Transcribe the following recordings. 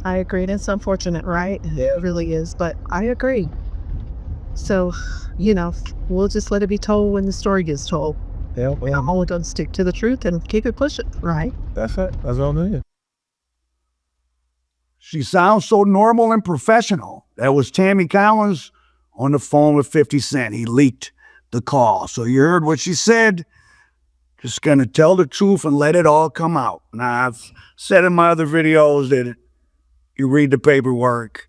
I agree. And it's unfortunate, right? It really is, but I agree. So, we'll just let it be told when the story gets told. Yeah, I'm only going to stick to the truth and keep it pushing, right? that's it. That's all it is. She sounds so normal and professional. That was Tammy Cowins on the phone with 50 Cent. He leaked the call. So you heard what she said. Just going to tell the truth and let it all come out. Now, I've said in my other videos that you read the paperwork,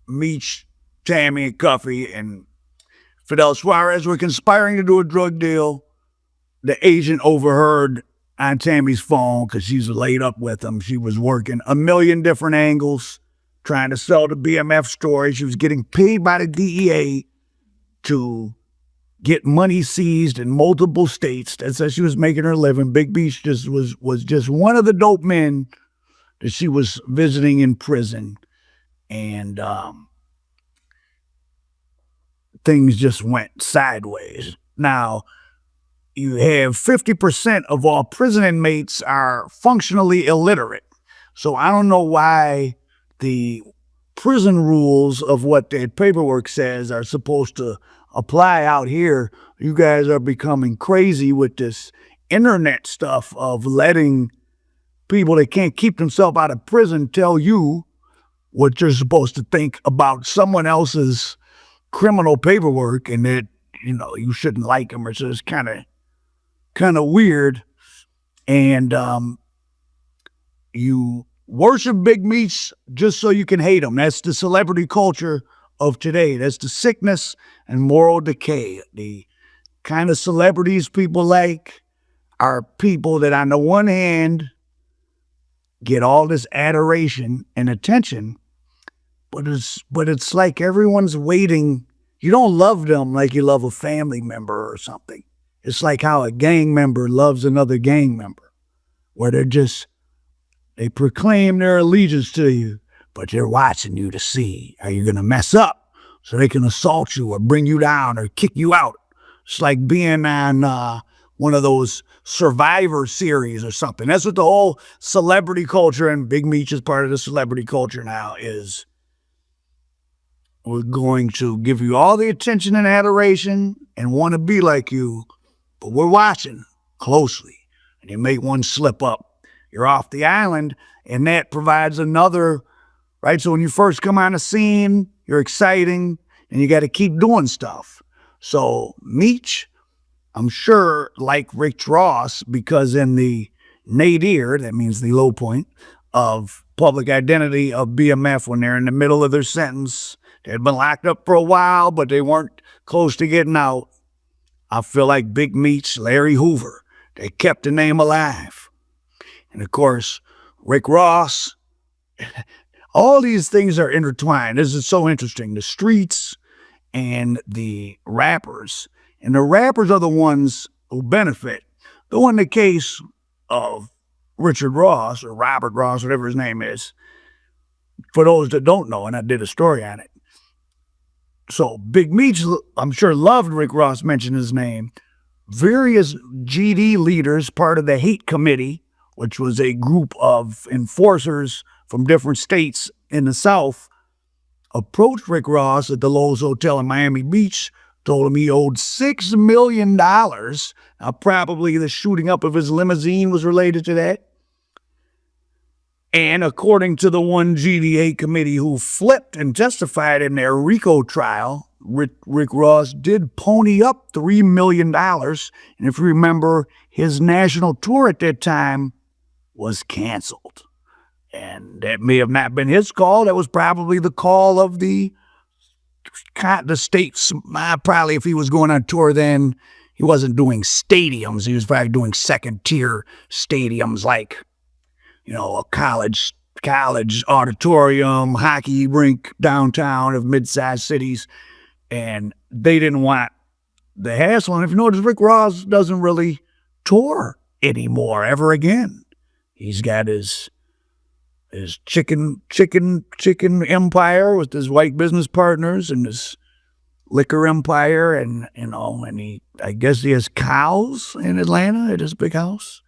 Meech, Tammy, Cuffy, and Fidel Suarez were conspiring to do a drug deal. The agent overheard on Tammy's phone because she's laid up with him. She was working a million different angles, trying to sell the BMF story. She was getting paid by the DEA to get money seized in multiple states. That's how she was making her living. Big Meech just was just one of the dope men that she was visiting in prison. And things just went sideways. Now, you have 50% of all prison inmates are functionally illiterate. So I don't know why the prison rules of what that paperwork says are supposed to apply out here. You guys are becoming crazy with this internet stuff of letting people that can't keep themselves out of prison tell you what you're supposed to think about someone else's criminal paperwork, and that, you shouldn't like them, or so. It's kind of weird. And you worship Big Meech just so you can hate him. That's the celebrity culture of today. That's the sickness and moral decay. The kind of celebrities people like are people that on the one hand get all this adoration and attention, but it's like everyone's waiting. You don't love them like you love a family member or something. It's like how a gang member loves another gang member, where they proclaim their allegiance to you, but they're watching you to see, are you going to mess up so they can assault you or bring you down or kick you out? It's like being on one of those Survivor series or something. That's what the whole celebrity culture, and Big Meech is part of the celebrity culture now, is. We're going to give you all the attention and adoration and want to be like you, but we're watching closely. And you make one slip up, you're off the island, and that provides another, right? So when you first come on the scene, you're exciting, and you got to keep doing stuff. So Meech, I'm sure, like Rick Ross, because in the nadir, that means the low point of public identity of BMF, when they're in the middle of their sentence, they had been locked up for a while, but they weren't close to getting out. I feel like Big Meech, Larry Hoover, they kept the name alive. And of course, Rick Ross, all these things are intertwined. This is so interesting. The streets and the rappers. And the rappers are the ones who benefit. Though in the case of Richard Ross, or Robert Ross, whatever his name is, for those that don't know, and I did a story on it. So Big Meech, I'm sure, loved Rick Ross mentioned his name. Various GD leaders, part of the Hate Committee, which was a group of enforcers from different states in the South, approached Rick Ross at the Lowe's Hotel in Miami Beach, told him he owed $6 million. Now, probably the shooting up of his limousine was related to that. And according to the one GDA committee who flipped and testified in their RICO trial, Rick Ross did pony up $3 million. And if you remember, his national tour at that time was canceled. And that may have not been his call. That was probably the call of the states. Probably if he was going on tour then, he wasn't doing stadiums. He was probably doing second-tier stadiums like, a college auditorium, hockey rink downtown of mid-sized cities. And they didn't want the hassle. And if you notice, Rick Ross doesn't really tour anymore ever again. He's got his chicken empire with his white business partners and his liquor empire, and I guess he has cows in Atlanta at his big house.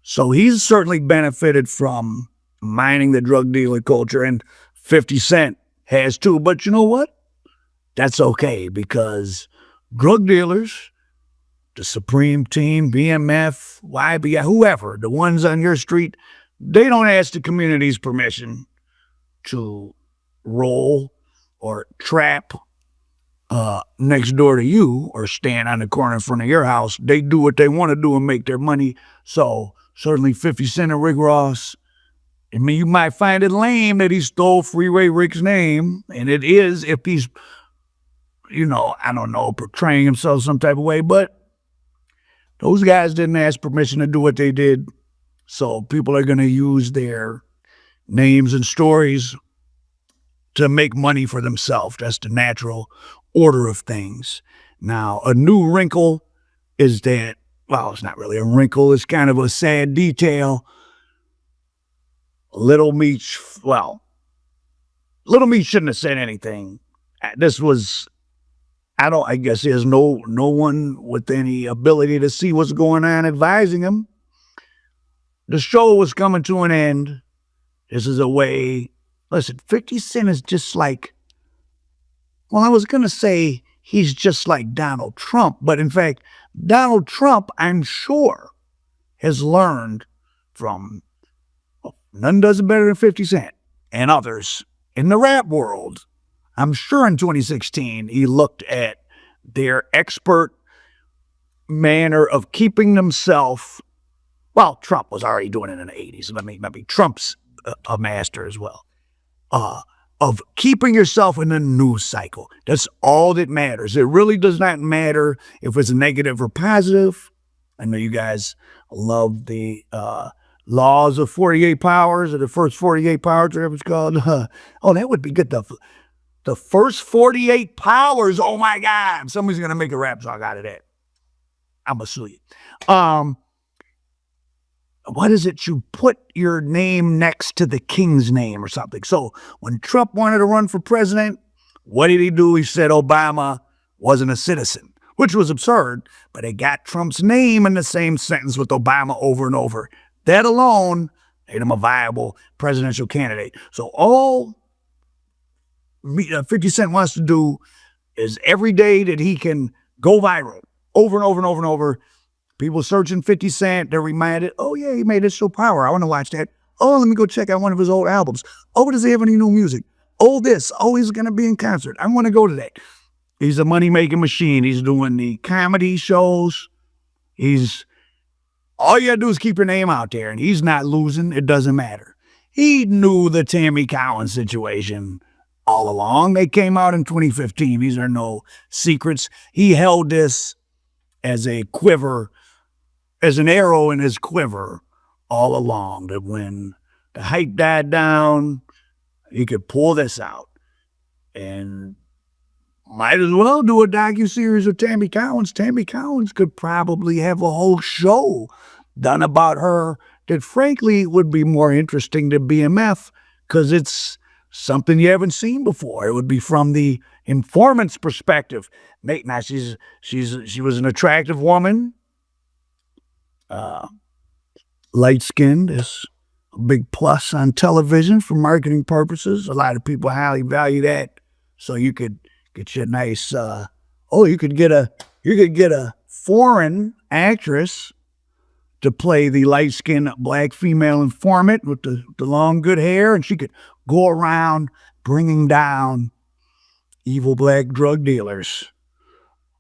So he's certainly benefited from mining the drug dealer culture, and 50 Cent has too. But you know what? That's okay, because drug dealers, the Supreme Team, BMF, YBI, whoever, the ones on your street, they don't ask the community's permission to roll or trap next door to you or stand on the corner in front of your house. They do what they want to do and make their money. So certainly 50 Cent and Rick Ross, I mean, you might find it lame that he stole Freeway Rick's name, and it is if he's, I don't know, portraying himself some type of way, but those guys didn't ask permission to do what they did. So people are going to use their names and stories to make money for themselves. That's the natural order of things. Now, a new wrinkle is that, well, it's not really a wrinkle. It's kind of a sad detail. Little Meech shouldn't have said anything. I guess there's no one with any ability to see what's going on advising him. The show was coming to an end. This is a way, listen, 50 Cent is just like, well, I was going to say he's just like Donald Trump, but in fact, Donald Trump, I'm sure, has learned from, none does it better than 50 Cent and others in the rap world. I'm sure in 2016, he looked at their expert manner of keeping themselves. Well, Trump was already doing it in the 80s. Maybe Trump's a master as well. Of keeping yourself in the news cycle. That's all that matters. It really does not matter if it's negative or positive. I know you guys love the laws of 48 powers, or the first 48 powers, whatever it's called. Oh, that would be good. The first 48 powers. Oh my God. Somebody's going to make a rap song out of that. I'm going to sue you. What is it? You put your name next to the king's name or something. So when Trump wanted to run for president, what did he do? He said Obama wasn't a citizen, which was absurd, but it got Trump's name in the same sentence with Obama over and over. That alone made him a viable presidential candidate. So all 50 Cent wants to do is every day that he can go viral over and over and over and over. People searching 50 Cent, they're reminded, oh yeah, he made this show Power. I want to watch that. Oh, let me go check out one of his old albums. Oh, does he have any new music? Oh, this. Oh, he's going to be in concert. I want to go to that. He's a money-making machine. He's doing the comedy shows. All you got to do is keep your name out there, and he's not losing. It doesn't matter. He knew the Tammy Cowins situation all along. They came out in 2015. These are no secrets. He held this as a quiver, as an arrow in his quiver all along, that when the hype died down, he could pull this out. And might as well do a docuseries of Tammy Cowins. Tammy Cowins could probably have a whole show done about her that frankly would be more interesting than BMF, because it's something you haven't seen before. It would be from the informant's perspective. Now, she was an attractive woman. Light-skinned is a big plus on television for marketing purposes. A lot of people highly value that. So you could get you a nice, you could get a foreign actress to play the light-skinned black female informant with the long good hair, and she could go around bringing down evil black drug dealers.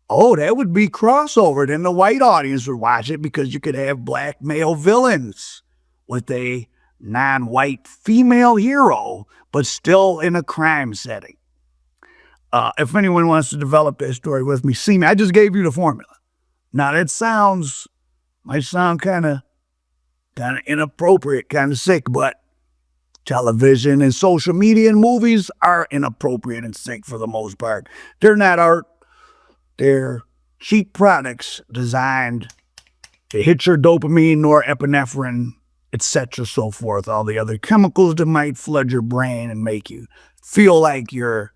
Oh, that would be crossover. Then the white audience would watch it, because you could have black male villains with a non-white female hero, but still in a crime setting. If anyone wants to develop that story with me, see me. I just gave you the formula. Now that might sound kind of inappropriate, kind of sick, but television and social media and movies are inappropriate and sick for the most part. They're not art. They're cheap products designed to hit your dopamine, norepinephrine, etc., so forth, all the other chemicals that might flood your brain and make you feel like you're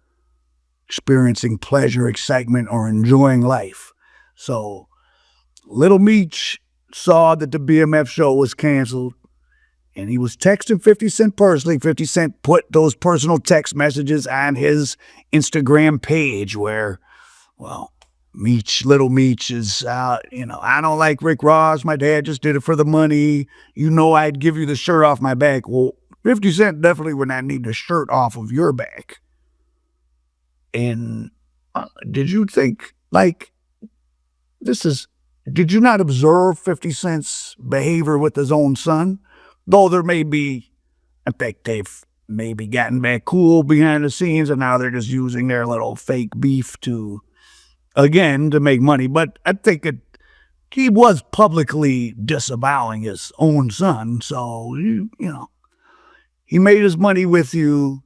experiencing pleasure, excitement, or enjoying life. So Little Meech saw that the BMF show was canceled, And he was texting 50 Cent personally. 50 Cent put those personal text messages on his Instagram page where, well, Little Meech is, I don't like Rick Ross. My dad just did it for the money. I'd give you the shirt off my back. Well, 50 Cent definitely would not need the shirt off of your back. And did you think, did you not observe 50 Cent's behavior with his own son? Though there may be, I think they've maybe gotten back cool behind the scenes and now they're just using their little fake beef to make money. But I think he was publicly disavowing his own son. So, he made his money with you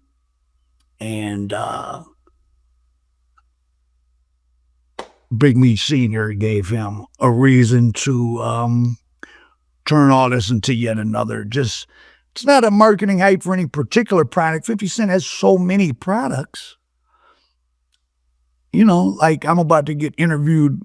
and Big Meech Sr. gave him a reason to turn all this into yet another. It's not a marketing hype for any particular product. 50 Cent has so many products. I'm about to get interviewed.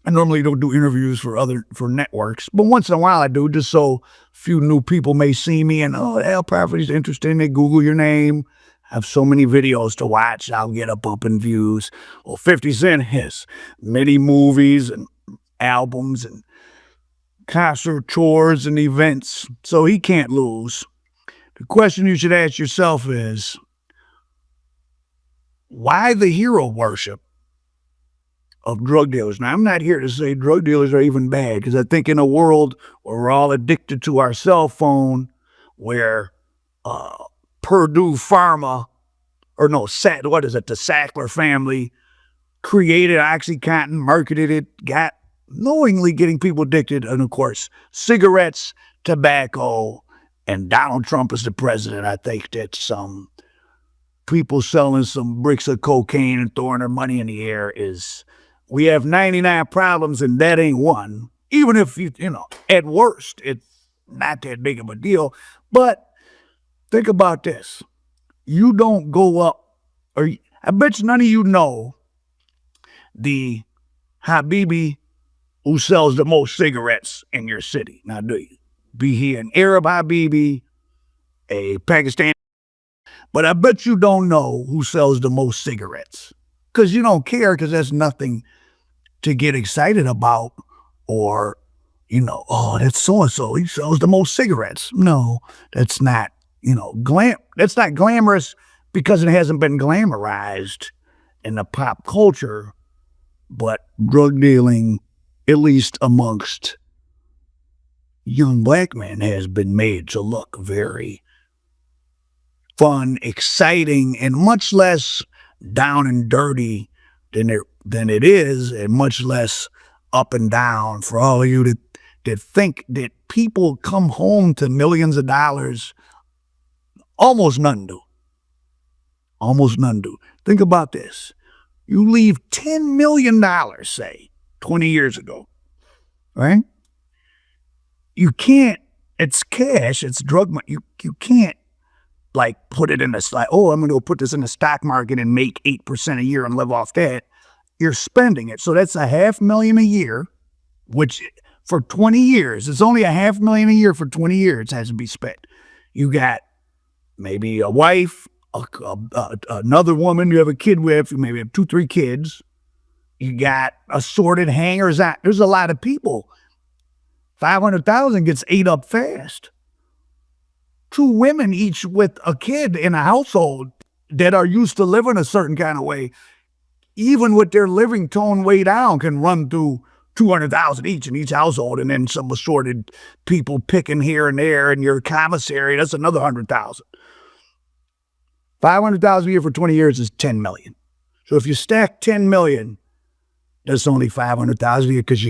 I normally don't do interviews for networks, but once in a while I do, just so a few new people may see me and, Al Prophety's interested. They Google your name. I have so many videos to watch. I'll get a bump in views. Well, 50 Cent has many movies and albums and concert tours and events, so he can't lose. The question you should ask yourself is, why the hero worship of drug dealers? Now, I'm not here to say drug dealers are even bad, because I think in a world where we're all addicted to our cell phone, where Purdue Pharma, the Sackler family created OxyContin, marketed it, knowingly getting people addicted, and of course, cigarettes, tobacco, and Donald Trump is the president. I think that some people selling some bricks of cocaine and throwing their money in the air we have 99 problems and that ain't one. Even if at worst, it's not that big of a deal. But think about this. You don't go up, I bet you none of you know the Habibi who sells the most cigarettes in your city. Now, do you? Be he an Arab Habibi, a Pakistani, but I bet you don't know who sells the most cigarettes. Because you don't care, because there's nothing to get excited about, or, that's so-and-so, he sells the most cigarettes. No, that's not, that's not glamorous, because it hasn't been glamorized in the pop culture, but drug dealing, at least amongst young black men, has been made to look very fun, exciting, and much less down and dirty than it is, and much less up and down. For all of you that think that people come home to millions of dollars, almost none do. Almost none do. Think about this. You leave $10 million, say, 20 years ago, right? You can't, it's cash, it's drug money. You can't put it in I'm going to go put this in the stock market and make 8% a year and live off that. You're spending it. So that's $500,000 a year, which for 20 years, it's only $500,000 a year for 20 years has to be spent. You got maybe a wife, another woman you have a kid with, you maybe have 2-3 kids. You got assorted hangers out. There's a lot of people. 500,000 gets ate up fast. 2 women each with a kid in a household that are used to living a certain kind of way, even with their living tone way down, can run through 200,000 each in each household, and then some assorted people picking here and there in your commissary, that's another 100,000. 500,000 a year for 20 years is 10 million. So if you stack 10 million, that's only 500,000 a year, because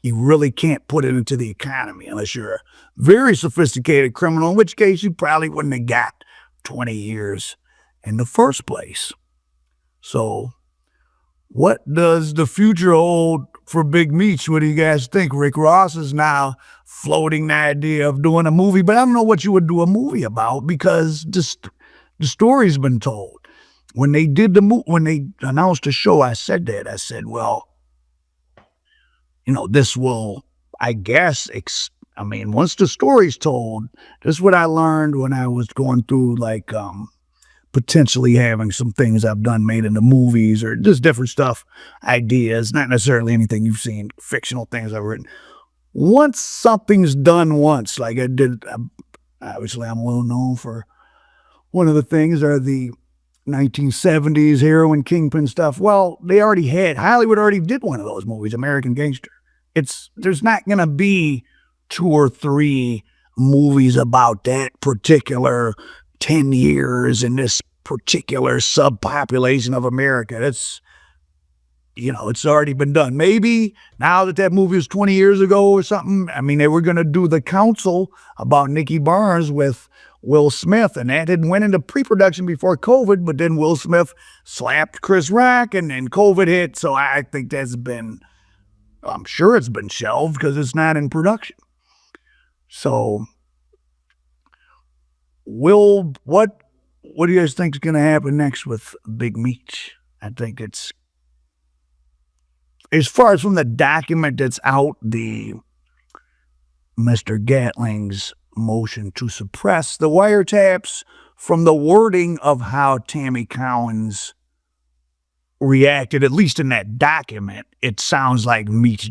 you really can't put it into the economy unless you're a very sophisticated criminal, in which case you probably wouldn't have got 20 years in the first place. So what does the future hold for Big Meech? What do you guys think? Rick Ross is now floating the idea of doing a movie, but I don't know what you would do a movie about, because the story's been told. When they did when they announced the show, I said, well, this will, I guess, I mean, once the story's told, this is what I learned when I was going through like potentially having some things I've done made into movies or just different stuff, ideas, not necessarily anything you've seen, fictional things I've written. Once something's done once, like I did, obviously I'm well known for one of the things are the 1970s heroin kingpin stuff. Well, they already had, Hollywood already did one of those movies, American Gangster. There's not going to be 2 or 3 movies about that particular 10 years in this particular subpopulation of America. That's, it's already been done. Maybe now that movie was 20 years ago or something, I mean, they were going to do The Council about Nicky Barnes with Will Smith, and that had went into pre-production before COVID, but then Will Smith slapped Chris Rock and then COVID hit. So I think I'm sure it's been shelved because it's not in production. So what do you guys think is going to happen next with Big Meech? I think it's, as far as from the document that's out, the Mr. Gatling's motion to suppress the wiretaps, from the wording of how Tammy Cowins reacted, at least in that document, it sounds like Meech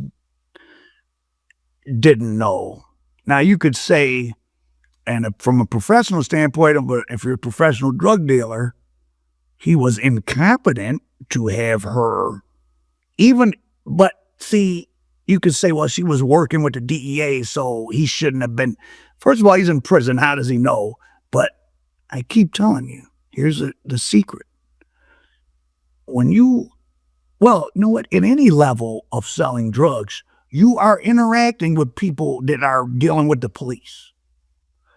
didn't know. Now, you could say, and from a professional standpoint, if you're a professional drug dealer, he was incompetent to have her even, but see, you could say, well, she was working with the DEA, so he shouldn't have been. First of all, he's in prison. How does he know? But I keep telling you, here's the secret. When you know what? In any level of selling drugs, you are interacting with people that are dealing with the police.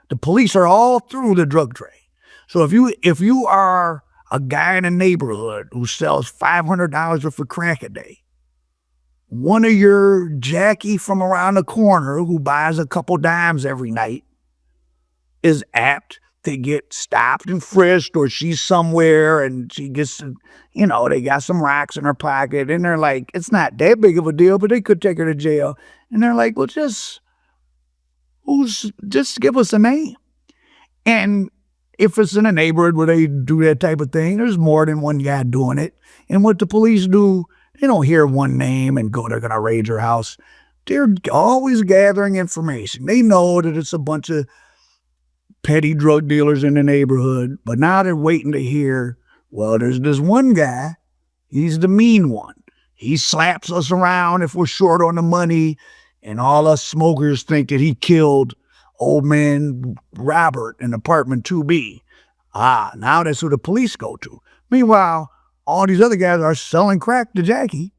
The police are all through the drug trade. So if you are a guy in a neighborhood who sells $500 worth of crack a day, one of your Jackie from around the corner who buys a couple dimes every night is apt to get stopped and frisked, or she's somewhere and she gets, they got some rocks in her pocket and they're like, it's not that big of a deal, but they could take her to jail. And they're like, well, just give us a name. And if it's in a neighborhood where they do that type of thing, there's more than one guy doing it. And what the police do, they don't hear one name and they're going to raid your house. They're always gathering information. They know that it's a bunch of petty drug dealers in the neighborhood, but now they're waiting to hear, well, there's this one guy, he's the mean one. He slaps us around if we're short on the money, and all us smokers think that he killed old man Robert in apartment 2B. Now that's who the police go to. Meanwhile, all these other guys are selling crack to Jackie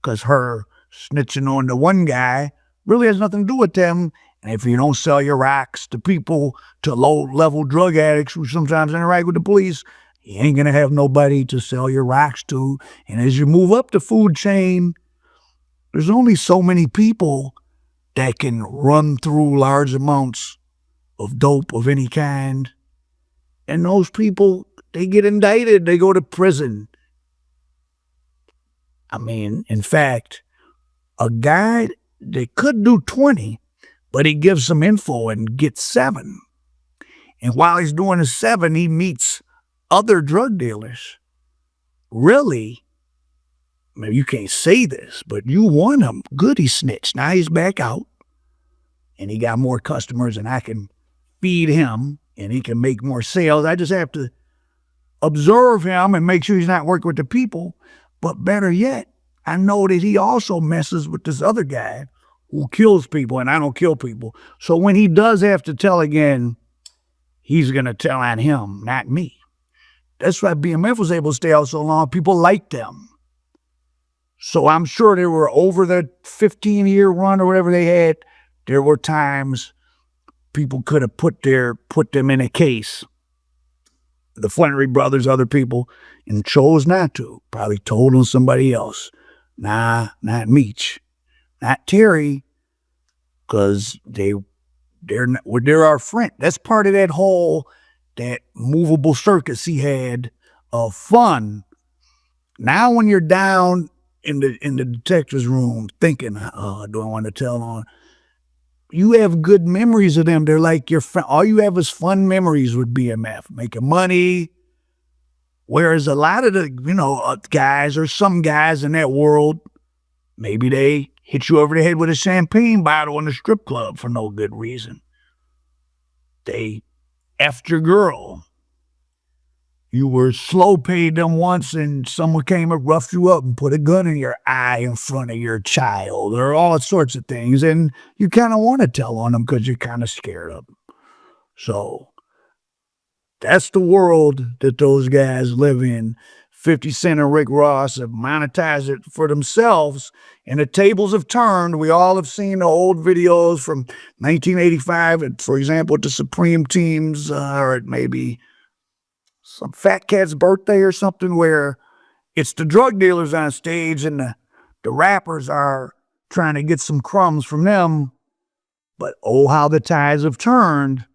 because her snitching on the one guy really has nothing to do with them. And if you don't sell your rocks to people, to low-level drug addicts who sometimes interact with the police, you ain't going to have nobody to sell your rocks to. And as you move up the food chain, there's only so many people that can run through large amounts of dope of any kind. And those people, they get indicted. They go to prison. I mean, in fact, a guy that could do 20, but he gives some info and gets 7. And while he's doing his 7, he meets other drug dealers. Really, maybe you can't say this, but you won him. Good, he snitched. Now he's back out, and he got more customers, and I can feed him, and he can make more sales. I just have to observe him and make sure he's not working with the people. But better yet, I know that he also messes with this other guy who kills people, and I don't kill people. So when he does have to tell again, he's going to tell on him, not me. That's why BMF was able to stay out so long. People liked them. So I'm sure there were, over the 15-year run or whatever they had, there were times people could have put them in a case. The Flannery brothers, other people, and chose not to. Probably told on somebody else. Nah, not Meech. Not Terry, because they're our friend. That's part of that movable circus he had of fun. Now when you're down in the detective's room thinking, do I want to tell on? you have good memories of them. They're like your friend. All you have is fun memories with BMF, making money. Whereas a lot of the, guys or some guys in that world, maybe they hit you over the head with a champagne bottle in the strip club for no good reason. They effed your girl. You were slow paid them once and someone came and roughed you up and put a gun in your eye in front of your child, or all sorts of things. And you kind of want to tell on them because you're kind of scared of them. So that's the world that those guys live in. 50 Cent and Rick Ross have monetized it for themselves, and the tables have turned. We all have seen the old videos from 1985, for example, at the Supreme Teams, or it may be some fat cat's birthday or something, where it's the drug dealers on stage and the rappers are trying to get some crumbs from them. But oh, how the tides have turned.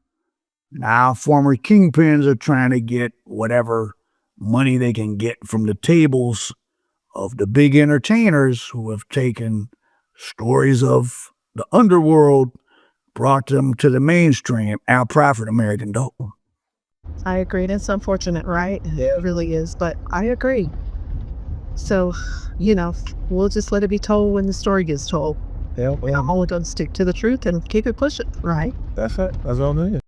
Now former kingpins are trying to get whatever money they can get from the tables of the big entertainers who have taken stories of the underworld, brought them to the mainstream, out-profit American dope. I agree. That's unfortunate, right? It really is, but I agree. So, we'll just let it be told when the story gets told. Yeah, I'm only going to stick to the truth and keep it pushing, right? that's it. That's all it is.